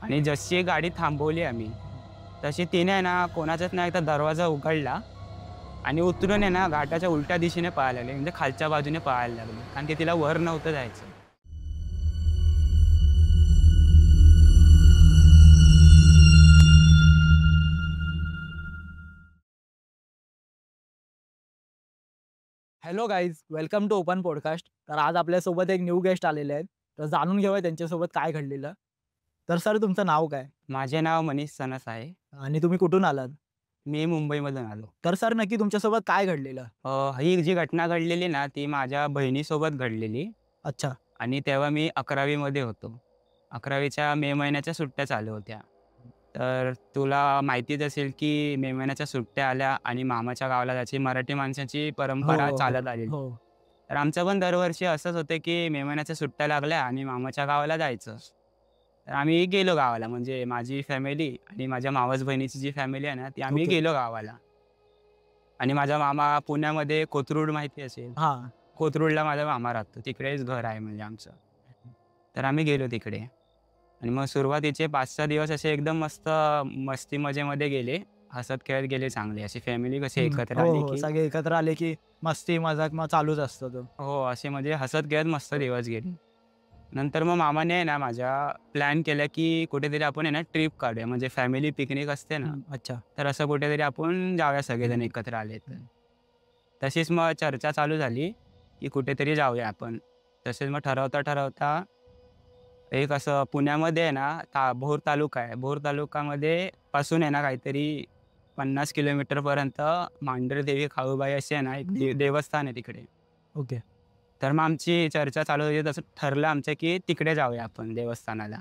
आणि जशी गाडी थांबवली आम्ही, तशी तिने आहे ना कोणाचाच नाही एकदा दरवाजा उघडला आणि उतरून आहे ना घाटाच्या उलट्या दिशेने पळायला लागली. म्हणजे खालच्या बाजूने पळायला लागली. कारण की तिला वर नव्हतं जायचं. Hello guys, welcome to open podcast. तर आज आपल्यासोबत एक न्यू गेस्ट आलेले आहेत. तर जाणून घेऊया त्यांच्यासोबत काय घडलेलं. तर सर, तुमचं नाव काय माझे नाव मनीष सनस आहे. आणि तुम्ही कुठून आलात? मी मुंबईमधून आलो. तर सर, नक्की तुमच्यासोबत काय घडलेलं? ही जी घटना घडलेली ना, ती माझ्या बहिणीसोबत घडलेली अच्छा. आणि तेव्हा मी 11वी मध्ये होतो. 11वीच्या मे महिन्याच्या सुट्ट्या चालू होत्या. तर तुला माहितीच असेल, की मे महिन्याच्या सुट्ट्या आल्या आणि मामाच्या गावाला जायची मराठी माणसाची हो, परंपरा हो, चालत आलेली. हो. तर आमचं पण दरवर्षी असंच होतं, की मे महिन्याच्या सुट्ट्या लागल्या आणि मामाच्या गावाला जायचं. तर आम्ही गेलो गावाला. म्हणजे माझी फॅमिली आणि माझ्या मावस बहिणीची जी फॅमिली आहे ना, ती आम्ही ओके. गेलो गावाला. आणि माझा मामा पुण्यामध्ये कोथरूड माहिती असेल. हां. कोथरूडला माझा मामा राहतो. तिकडेच घर आहे म्हणजे आमचं. तर आम्ही गेलो तिकडे आणि मग सुरुवातीचे 5-6 दिवस असे एकदम मस्त मस्ती मजेमध्ये गेले. हसत-खेळत गेले चांगले. अशी फॅमिली कशी एकत्र हो, आली, हो. की सगळे एकत्र आले की मस्ती मजाक मग चालूच असतो तो. हो, असे म्हणजे हसत-खेळत मस्त दिवस गेले. नंतर मग मामाने आहे ना माझ्या प्लॅन केला, की कुठेतरी आपण आहे ना ट्रिप काढूया. म्हणजे फॅमिली पिकनिक असते ना, अच्छा. तर असं कुठेतरी आपण जाऊया सगळेजण एकत्र आले तर. तशीच मग चर्चा चालू झाली, की कुठेतरी जाऊया आपण. तसेच मग ठरवता-ठरवता एक असं पुण्यामध्ये आहे ना, भोर तालुका आहे. भोर तालुक्यामध्ये पासून आहे ना काहीतरी 50 किलोमीटरपर्यंत मांढरदेवी खाऊबाई अशी आहे ना, एक देवस्थान आहे तिकडे. ओके. तर मग आमची चर्चा चालू होती. तसं ठरलं आमचं, की तिकडे जाऊया आपण देवस्थानाला.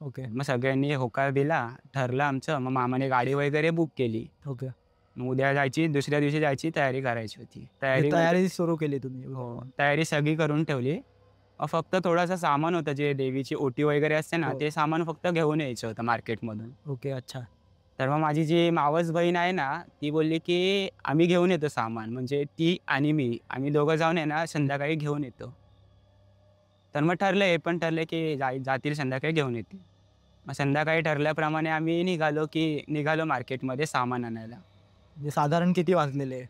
ओके. मग सगळ्यांनी होकार दिला. ठरलं आमचं. मग मामाने गाडी वगैरे बुक केली. ओके. मग उद्या जायची, दुसऱ्या दिवशी जायची तयारी करायची होती. म्हणजे तयारी म्हणजे तयारी सुरू केली तुम्ही. हो, तयारी सगळी करून ठेवली. फक्त थोडंसं सामान होतं, जे देवीची ओटी वगैरे असते ना, हो. ते सामान फक्त घेऊन यायचं होतं मार्केटमधून. ओके. अच्छा. तर मग माझी जी मावस बहीण आहे ना, ती बोलली, की "आम्ही घेऊन येतो सामान." म्हणजे ती आणि मी, आम्ही दोघं जाऊन आहे ना, संध्याकाळी घेऊन येतो. तर मग ठरलं, हे पण ठरलं, की जातील संध्याकाळी घेऊन येतील. मग संध्याकाळी ठरल्याप्रमाणे आम्ही निघालो मार्केटमध्ये सामान आणायला. म्हणजे साधारण किती वाजलेले?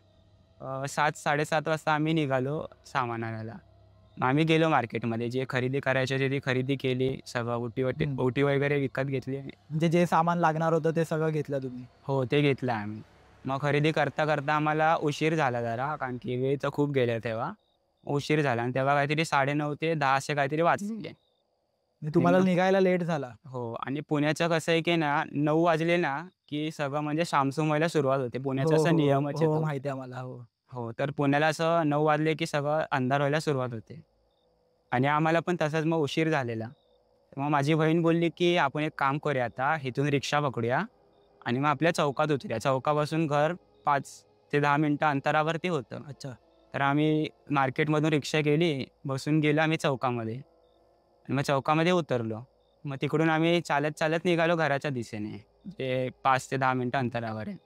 7-7:30 वाजता आम्ही निघालो सामान आणायला. मग आम्ही गेलो मार्केटमध्ये. जे खरेदी करायची होती ती खरेदी केली. सगळं हं. ओटी वगैरे विकत घेतली. म्हणजे जे सामान लागणार होतं ते सगळं घेतलं तुम्ही? हो, ते घेतलं आम्ही. मग खरेदी करता आम्हाला उशीर झाला जरा, कारण की वेळ तर खूप गेला तेव्हा. उशीर झाला आणि तेव्हा काहीतरी 9:30 ते 10 असे काहीतरी वाजलेले. म्हणजे आणि तुम्हाला मग निघायला लेट झाला? हो आणि पुण्याचं कसं आहे, की ना 9 वाजले ना, की सगळं म्हणजे सामसूम व्हायला सुरुवात होते. हो, पुण्याचा असा हो, नियमच आहे हो. तो. माहिती आहे मला. हो. हो, तर पुण्याला असं 9 वाजले, की सगळं अंधार व्हायला सुरुवात होते. आणि आम्हाला पण तसाच मग उशीर झालेला. मग माझी बहीण बोलली, की "आपण एक काम करूया आता, इथून रिक्षा पकडूया आणि मग आपल्या चौकात उतरूया." चौकापासून घर 5 ते 10 मिनिटं अंतरावरती होतं. अच्छा. तर आम्ही मार्केटमधून रिक्षा केली, बसून गेलो आम्ही चौकामध्ये आणि मग चौकामध्ये उतरलो. मग तिकडून आम्ही चालत-चालत निघालो घराच्या दिशेने. जे 5 ते 10 मिनिटं अंतरावर आहे.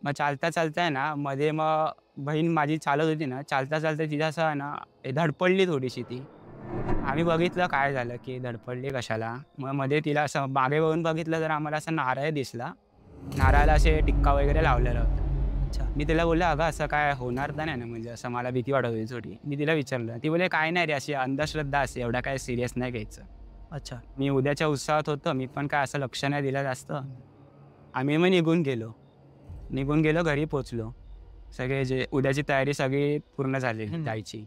मग चालता-चालता आहे ना, मध्ये मग बहीण माझी चालत होती ना, चालता-चालता तिला असं आहे ना, धडपडली थोडीशी ती. आम्ही बघितलं काय झालं, की धडपडली कशाला. मग मध्ये तिला असं मागे वळून बघितलं तर आम्हाला असा नारळ दिसला. नारळाला असे टिक्का वगैरे लावलेला होता. अच्छा. मी तिला बोललो, "अगं असं काय होणार तर नाही ना?" म्हणजे असं मला भीती वाटत होती थोडी. मी तिला विचारलं. ती बोलली, "काय नाही रे, अशी अंधश्रद्धा असते, एवढा काय सीरियस नाही घ्यायचं." अच्छा. मी उद्याच्या उत्साहात होतो. मी पण काय असं लक्ष नाही दिलं जास्त. आम्ही मग निघून गेलो. निघून गेलो, घरी पोहोचलो. सगळे जे उद्याची तयारी सगळी पूर्ण झाली हं. जायची.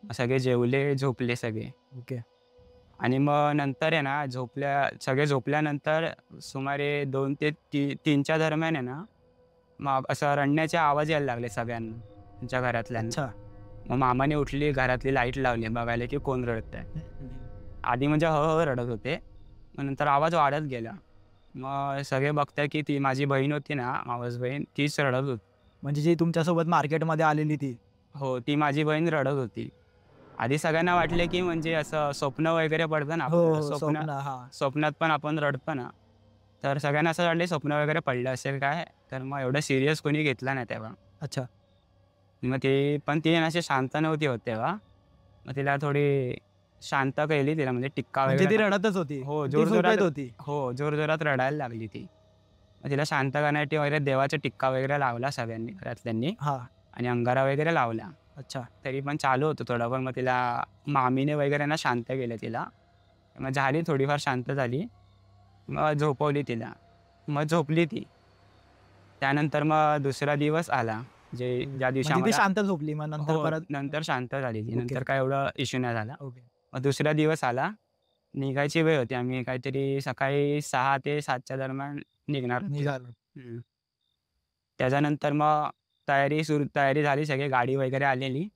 सगळे जेवले, झोपले सगळे. ओके. आणि मग नंतर आहे ना, सगळे झोपल्यानंतर सुमारे 2 ते 3च्या दरम्यान आहे ना, मग असं रडण्याचे आवाज यायला लागले सगळ्यांना, त्यांच्या घरातल्यांना. अच्छा. मग मामाने उठली, घरातली लाईट लावली बघायला, की कोण रडतंय. आधी म्हणजे हळू रडत होते. मग नंतर आवाज वाढत गेला. मग सगळे बघताय, की ती माझी बहीण होती ना, मावस बहीण, तीच रडत होती. म्हणजे जी तुमच्यासोबत मार्केटमध्ये आलेली ती? हो, ती माझी बहीण रडत होती. आधी सगळ्यांना वाटले, की म्हणजे असं स्वप्न वगैरे पडतं ना हो, आपल्याला, हो. स्वप्न. हां. स्वप्नात पण आपण रडतो ना, तर सगळ्यांना असं वाटलं स्वप्न वगैरे पडलं असेल काय, तर मग एवढं सीरियस कोणी घेतलं नाही तेव्हा. अच्छा. मग ती अशी शांत नव्हती होत तेव्हा. मग तिला थोडी शांत केली तिला, म्हणजे टिक्का म्हणजे ती वगैरे. रडतच होती. हो, ती जोरजोरात. झोपेत होती. हो, जोरजोरात रडायला लागली ती. मग तिला शांत करण्यासाठी वगैरे देवाचा टिक्का वगैरे लावला सगळ्यांनी, घरातल्यांनी, हां. आणि अंगारा वगैरे लावला. अच्छा. तरी पण चालू होतं थोडं, पण मग तिला मामीने वगैरे ना शांत केलं तिला. मग झाली थोडीफार शांत झाली. मग झोपवली तिला. मग झोपली ती. त्यानंतर मग दुसरा दिवस आला, ज्या दिवशी म्हणजे ती आम्हाला. शांत झोपली मग नंतर हो, परत. नंतर शांत झाली ती. ओके. नंतर काय एवढा इश्यू नाही झाला. ओके. मग दुसरा दिवस आला. निघायची वेळ होती. आम्ही काहीतरी सकाळी 6 ते 7च्या दरम्यान निघणार होतो. निघालो. हं. त्याच्यानंतर मग तयारी झाली, सगळी गाडी वगैरे आलेली.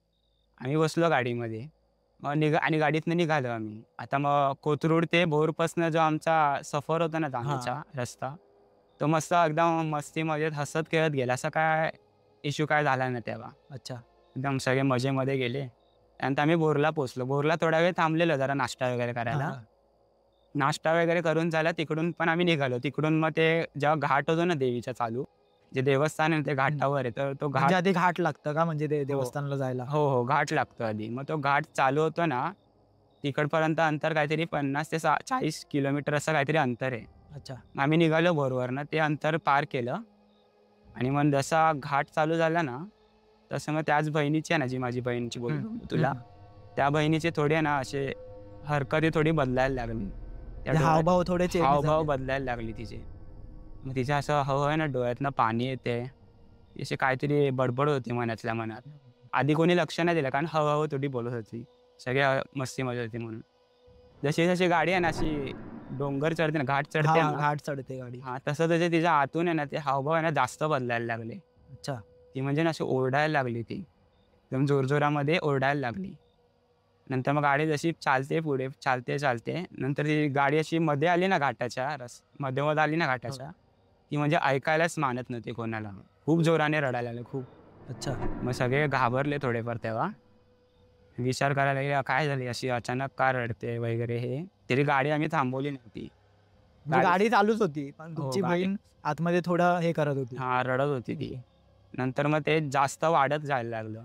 आम्ही बसलो गाडीमध्ये. मग आणि गाडीतनं निघालो आम्ही. आता मग कोथरूड ते भोरपासनं जो आमचा सफर होता ना जाण्याचा रस्ता, तो मस्त एकदम मस्ती मजेत हसत खेळत गेला. असा काय इश्यू काय झाला नाही तेव्हा. अच्छा. एकदम सगळे मजेमध्ये गेले. त्यानंतर आम्ही भोरला पोहोचलो. भोरला थोडा वेळ थांबलेलो जरा नाश्ता वगैरे करायला. हां. नाश्ता वगैरे करून झाला, तिकडून पण आम्ही निघालो. तिकडून मग ते जेव्हा घाट होतो ना देवीचा चालू, जे देवस्थान आहे ते घाटावर आहे. तर तो घाट. म्हणजे आधी घाट लागतं का म्हणजे ते हो. देवस्थानाला जायला? हो, हो. घाट लागतो आधी. मग तो घाट चालू होतो ना, तिकडपर्यंत अंतर काहीतरी 50 ते 40 किलोमीटर असं काहीतरी अंतर आहे. अच्छा. मग आम्ही निघालो भोरवरनं. ते अंतर पार केलं आणि मग जसा घाट चालू झाला ना, तसं मग त्याच बहिणीची आहे ना, जी माझी बहिणीची बोललो हं. तुला, त्या बहिणीचे थोडे आहे ना असे हरकती थोडी बदलायला लागली. त्या म्हणजे डोळ्यात हावभाव थोडे चेंज हावभाव झाले. बदलायला लागली तिचे. मग तिचं असं हळू-हळू ना डोळ्यातनं पाणी येते. अशी काहीतरी बडबड होती मनातल्या मनात. आधी कोणी लक्ष नाही दिलं, कारण हळू थोडी बोलत होती. सगळे मस्ती मजा होती म्हणून. जशी-जशी गाडी आहे ना अशी डोंगर चढते ना, घाट चढते हां, ना, घाट चढते गाडी. तसं तिच्या आतून आहे ना ते हावभाव आहे ना जास्त बदलायला लागले. अच्छा. ती म्हणजे ना अशी ओरडायला लागली ती. एकदम जोरजोरामध्ये ओरडायला लागली. नंतर मग गाडी जशी चालते पुढे, चालते. नंतर ती गाडी अशी मध्ये आली ना घाटाच्या, मधोमध आली ना घाटाच्या, ती म्हणजे ऐकायलाच मानत नव्हती कोणाला. खूप जोराने रडायला लागले, खूप. अच्छा. मग सगळे घाबरले थोडेफार तेव्हा. विचार करायला लागले, काय झाली अशी अचानक का रडते वगैरे हे. तरी गाडी आम्ही थांबवली नव्हती. म्हणजे गाडी चालूच होती. पण हो, तुमची गाडी. बहीण आतमध्ये थोडं हे करत होती. हां, रडत होती ती. नंतर मग ते जास्त वाढत जायला लागलं.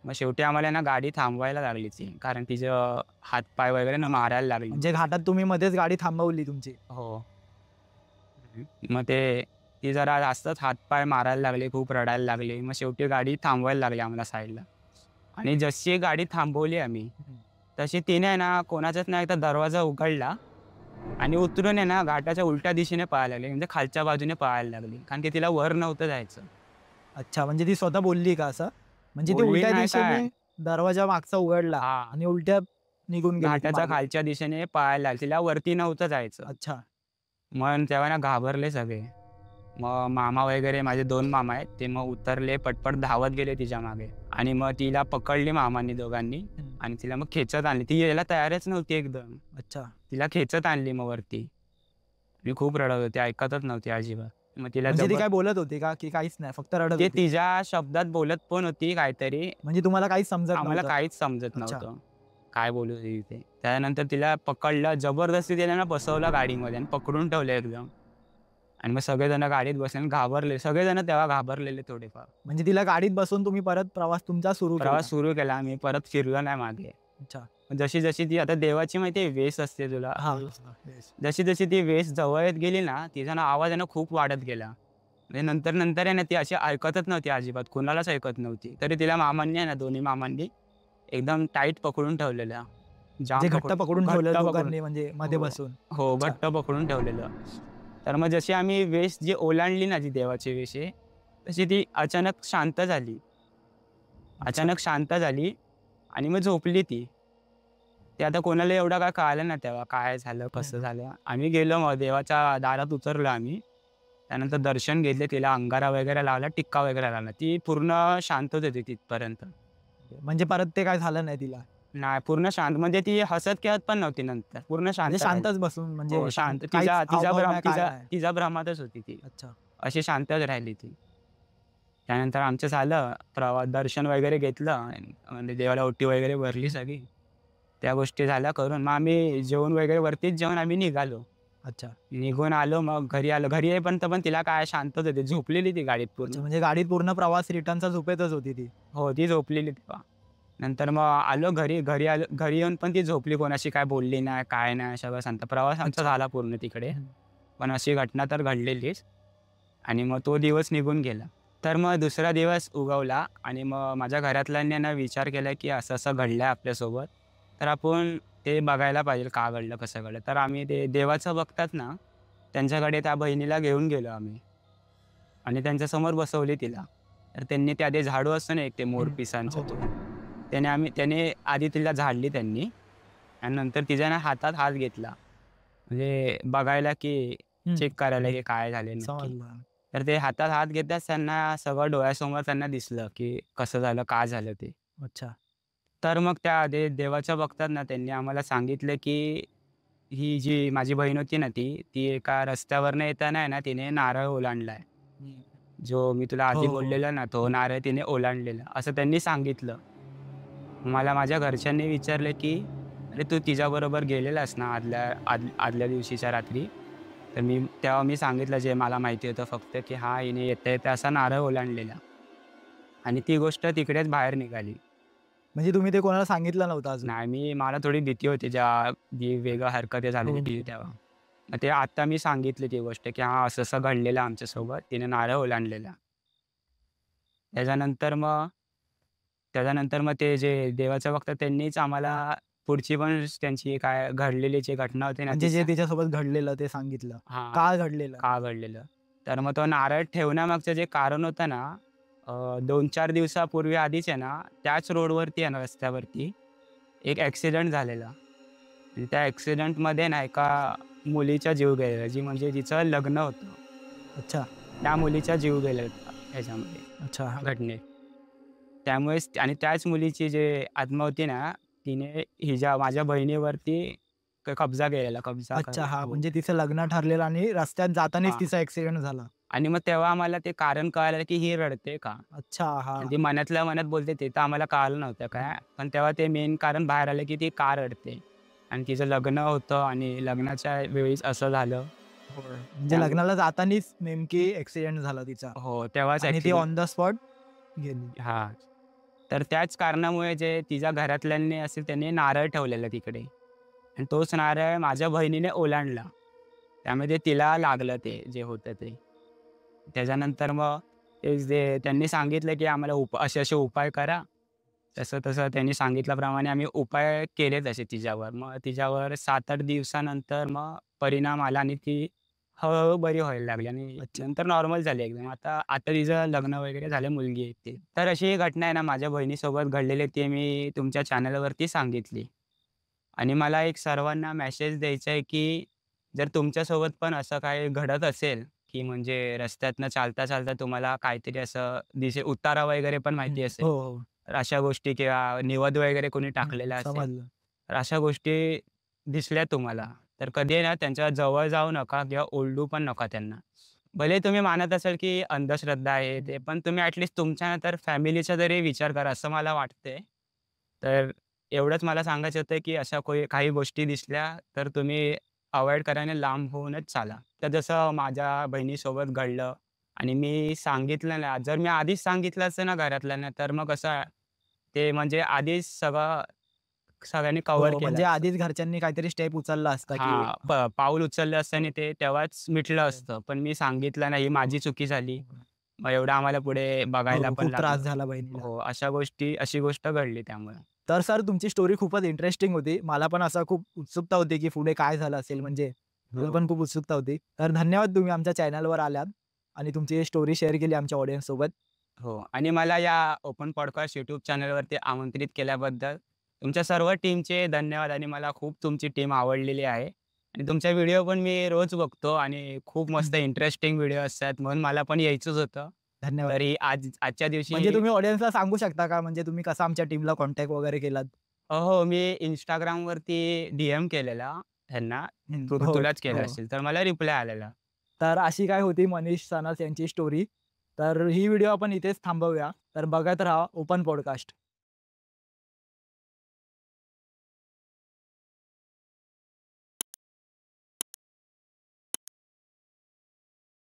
मग शेवटी आम्हाला ना गाडी थांबवायला लागली ती. कारण तिचं हातपाय वगैरे ना मारायला लागली. म्हणजे घाटात तुम्ही मध्येच गाडी थांबवली तुमची. हो. मग ती जरा जास्तच हातपाय मारायला लागली, खूप रडायला लागली. मग शेवटी गाडी थांबवायला लागली आम्हाला साईडला. आणि जशी गाडी थांबवली आम्ही, तशी तिने आहे ना कोणाचाच नाही एकदा दरवाजा उघडला आणि उतरून आहे ना घाटाच्या उलट्या दिशेने पळायला लागली. म्हणजे खालच्या बाजूने पळायला लागली. कारण की तिला वर नव्हतं जायचं. अच्छा. म्हणजे ती स्वतः बोलली का असं? म्हणजे ती बोलली उलट्या नाही दिशेने काय. दरवाजा मागचा उघडला हां. आणि उलट्या निघून गेली ती घाटाच्या मागे. खालच्या दिशेने पळायला लागली. तिला वरती नव्हतं जायचं. अच्छा. मग तेव्हा ना घाबरले सगळे. मग मामा वगैरे, माझे 2 मामा आहेत, ते मग उतरले, पटपट धावत गेले तिच्या मागे आणि मग तिला पकडली मामांनी दोघांनी आणि तिला मग खेचत आणली. ती यायला तयारच नव्हती एकदम. अच्छा. तिला खेचत आणली मग वरती. मी खूप रडत होते, ऐकतच नव्हती अजिबात. मग तिला म्हणजे ती काय बोलत होती का की काहीच नाही फक्त रडत ते होती? तिच्या शब्दात बोलत पण होती काहीतरी. म्हणजे तुम्हाला काहीच समजत आम्हाला नव्हतं? काहीच समजत अच्छा. नव्हतं. काय बोलत होती ते. त्यानंतर तिला पकडलं, जबरदस्ती तिला ना बसवलं गाडीमध्ये आणि पकडून ठेवलं एकदम. आणि मग सगळेजण गाडीत बसले आणि घाबरले. सगळेजण तेव्हा घाबरलेले थोडेफार. म्हणजे तिला गाडीत बसून तुम्ही परत प्रवास तुमचा सुरू केला? प्रवास सुरू केला आम्ही. परत फिरलो नाही मागे. अच्छा. जशी ती आता देवाची माहिती आहे वेस असते तुला. हां. जशी ती वेस जवळ येत गेली ना, तिचा ना आवाज आहे ना खूप वाढत गेला. म्हणजे नंतर आहे ना ती अशी ऐकतच नव्हती अजिबात. कुणालाच ऐकत नव्हती. तरी तिला मामांनी आहे ना, दोन्ही मामांनी एकदम टाईट पकडून ठेवलेलं. जे घट्ट पकडून ठेवलं घट्ट दोघांनी म्हणजे मध्ये हो. बसून. हो, घट्ट पकडून ठेवलेलं. तर मग जशी आम्ही वेस जी ओलांडली ना, जी देवाची वेस आहे, तशी ती अचानक शांत झाली. अचानक शांत झाली आणि मग झोपली ती. ते आता कोणाला एवढं काय कळालं नाही तेव्हा, काय झालं, कसं झालं. आम्ही गेलो मग देवाच्या दारात उतरलो आम्ही. त्यानंतर दर्शन घेतले, तिला अंगारा वगैरे लावला, टिक्का वगैरे लावला. ती पूर्ण शांतच होती तिथपर्यंत. म्हणजे परत ते काय झालं नाही तिला? नाही, पूर्ण शांत. म्हणजे ती हसत खेळत पण नव्हती नंतर. पूर्ण शांत म्हणजे राहिली. शांतच बसून म्हणजे हो, शांत. काहीच हावभाव नाही, काय नाही. तिच्या भ्रमातच होती ती. अच्छा. अशी शांतच राहिली ती. त्यानंतर आमचं झालं दर्शन वगैरे घेतलं. म्हणजे देवाला ओटी वगैरे भरली सगळी. त्या गोष्टी झाल्या करून. मग आम्ही जेवण वगैरे वरतीच जेवून आम्ही निघालो. अच्छा. निघून आलो, मग घरी आलो. घरी येईपर्यंत पण तिला काय शांतच होती. झोपलेली ती गाडीत अच्छा. पूर्ण. म्हणजे गाडीत पूर्ण प्रवास रिटर्नचा झोपेतच होती ती? हो, ती झोपलेली तेव्हा. नंतर मग आलो घरी. घरी आलो, घरी येऊन पण ती झोपली, कोणाशी काय बोलली नाही, काय नाही, सगळं शांत. प्रवास आमचा अच्छा. झाला पूर्ण तिकडे. हं. पण अशी घटना तर घडलेलीच आणि मग तो दिवस निघून गेला. तर मग दुसरा दिवस उगवला आणि मग माझ्या घरातल्यांनी ना विचार केला, की असं-असं घडलंय आपल्यासोबत. तर आपण ते बघायला पाहिजे का घडलं, कसं घडलं. तर आम्ही ते देवाचं बघतात ना, त्यांच्याकडे त्या बहिणीला घेऊन गेलो आम्ही आणि त्यांच्यासमोर बसवली तिला. तर त्यांनी ते आधी झाडू असतो ना एक ते हं. मोरपिसांचा हो, तो, हो. त्याने आधी तिला झाडली त्यांनी आणि नंतर तिच्या ना हातात हात घेतला. म्हणजे बघायला की हं. चेक करायला की काय झाले नक्की. समजलं. तर ते हातात हात घेताच त्यांना सगळं डोळ्यासमोर त्यांना दिसलं, की कसं झालं, काय झालं ते. अच्छा. तर मग त्या देवाच्या बघतात ना, त्यांनी आम्हाला सांगितलं, की ही जी माझी बहीण होती ना ती एका रस्त्यावरनं येताना आहे ना, तिने नारळ ओलांडलाय. हं. जो मी तुला हो, आधी हो, हो. बोललेला ना, तो नारळ तिने ओलांडलेला, असं त्यांनी सांगितलं. मला माझ्या घरच्यांनी विचारलं, की "अरे, तू तिच्याबरोबर गेलेलास ना आदल्या दिवशीच्या रात्री?" तर तेव्हा मी सांगितलं जे मला माहिती होतं फक्त, की हां, हिने येता-येता असा नारळ ओलांडलेला आणि ती गोष्ट तिकडेच बाहेर निघाली. म्हणजे तुम्ही ते कोणाला सांगितलं नव्हतं अजून? नाही, मला थोडी भीती होती जी वेगळं हरकत हो, झालेली हो. तेव्हा. मग ते आता मी सांगितली ती गोष्ट, की हां, असं-असं घडलेलं आमच्यासोबत. तिने नारळ ओलांडलेला. त्याच्यानंतर मग त्याच्यानंतर मग ते जे देवाचं बघतात त्यांनीच आम्हाला हां. पुढची पण त्यांची काय घडलेली जी घटना होती ना ती म्हणजे जे तिच्यासोबत घडलेलं ते सांगितलं. हां, का घडलेलं? का घडलेलं. तर मग तो नारळ ठेवण्यामागचं जे कारण होतं ना, 2-4 दिवसापूर्वी आधीच आहे ना, त्याच रोडवरती आहे ना रस्त्यावरती एक ॲक्सिडेंट झालेला. आणि त्या ॲक्सिडेंटमध्ये ना एका मुलीचा जीव गेलेला, जी म्हणजे जिचं लग्न होतं. अच्छा, त्या मुलीचा जीव गेलेला ह्याच्यामध्ये, अच्छा. हां. घटनेत. त्यामुळेच आणि त्याच मुलीची जी आत्मा होती ना, तिने माझ्या बहिणीवरती कब्जा केलेला. कब्जा अच्छा, हां. हो. म्हणजे तिचं लग्न ठरलेलं आणि रस्त्यात जातानाच हां. तिचा ॲक्सिडेंट झाला. आणि मग तेव्हा आम्हाला ते कारण कळालं, की ही रडते का? अच्छा, हां. आणि ती मनातल्या मनात बोलते ते तर आम्हाला कळालं नव्हतं हं. काय. पण तेव्हा ते मेन कारण बाहेर आलं, की ती का रडते? आणि तिचं लग्न होतं आणि लग्नाच्या वेळीच असं झालं. होय. म्हणजे त्यामुळे लग्नाला जातानाच नेमकी ॲक्सिडेंट झाला तिचा हो, तेव्हाच आणि ती ऑन द स्पॉट गेली. हां. तर त्याच कारणामुळे जे तिच्या घरातल्यांनी असेल त्यांनी नारळ ठेवलेला तिकडे आणि तोच नारळ माझ्या बहिणीने ओलांडला. त्यामध्ये तिला लागलं ते जे होतं ते. त्याच्यानंतर मग ते जे त्यांनी सांगितलं, की आम्हाला असे-असे उपाय करा. तसं-तसं त्यांनी सांगितल्याप्रमाणे आम्ही उपाय केले तसे तिच्यावर. मग तिच्यावर 7-8 दिवसानंतर मग परिणाम आला आणि ती हळू बरी व्हायला लागली आणि अच्छा. नंतर नॉर्मल झाली एकदम. आता आता तिचं लग्न वगैरे झालं, मुलगी आहे ती. तर अशी ही घटना आहे ना माझ्या बहिणीसोबत घडलेली ती मी तुमच्या चॅनलवरती सांगितली. आणि मला एक सर्वांना मेसेज द्यायचा आहे, की जर तुमच्यासोबत पण असं काही घडत असेल, की म्हणजे रस्त्यातनं चालता-चालता तुम्हाला काहीतरी असं उतारा वगैरे पण हं. माहिती असेल. हो, हो. तर अशा गोष्टी किंवा निवद वगैरे कोणी हं. टाकलेला असेल, समजलं. तर अशा गोष्टी दिसल्या तुम्हाला, तर कधी आहे ना त्यांच्या जवळ जाऊ नका किंवा ओरडू पण नका त्यांना. भले तुम्ही मानत असाल, की अंधश्रद्धा आहे हं. ते, पण तुम्ही ॲटलीस्ट तर फॅमिलीचा तरी विचार करा असं मला वाटतंय. तर एवढंच मला सांगायचं होतं, की अशा काही गोष्टी दिसल्या तर तुम्ही अव्हॉइड करा आणि लांब होऊनच चाला. तर जसं माझ्या बहिणीसोबत घडलं आणि मी सांगितलं नाही. जर मी आधीच सांगितलं असतं ना घरातल्यांना, तर मग कसं ते म्हणजे आधीच सगळ्यांनी कव्हर हो, केलं म्हणजे असतं. आधीच घरच्यांनी काहीतरी स्टेप उचलला असता, की हां, पाऊल उचललं असतं हो, आणि ते तेव्हाच मिटलं हो, असतं. पण मी सांगितलं नाही, ही माझी चुकी झाली. हो. मग एवढं आम्हाला पुढे बघायला हो, पण खूप त्रास लागलं. झाला बहिणीला. हो, अशी गोष्ट घडली त्यामुळे. तर सर तुमची स्टोरी खूपच इंटरेस्टिंग होती. मला पण असं खूप उत्सुकता होती, की पुढे काय झालं असेल म्हणजे मला हो. पण खूप उत्सुकता होती. तर धन्यवाद तुम्ही आमच्या चॅनलवर आलात आणि तुमची स्टोरी शेअर केली आमच्या ऑडियन्स सोबत. हो आणि मला या ओपन पॉडकास्ट यूट्यूब चॅनलवरती आमंत्रित केल्याबद्दल तुमच्या सर्व टीमचे धन्यवाद आणि मला खूप तुमची टीम आवडलेली आहे आणि तुमचा व्हिडिओ पण मी रोज बघतो आणि खूप मस्त इंटरेस्टिंग व्हिडिओ असतात म्हणून मला पण यायचंच होतं. धन्यवाद. तरी आजच्या म्हणजे दिवशी तुम्ही ऑडियन्सला सांगू शकता का म्हणजे तुम्ही कसा आमच्या टीमला कॉन्टॅक्ट वगैरे केलात? हो, मी Instagramवरती DM केलेला त्यांना. हं. हो, तुलाच केला हो. असेल, तर मला रिप्लाय आलेला. तर अशी काय होती मनीष सनस यांची स्टोरी. तर ही व्हिडिओ आपण इथेच थांबवूया. तर बघत राहा ओपन पॉडकास्ट.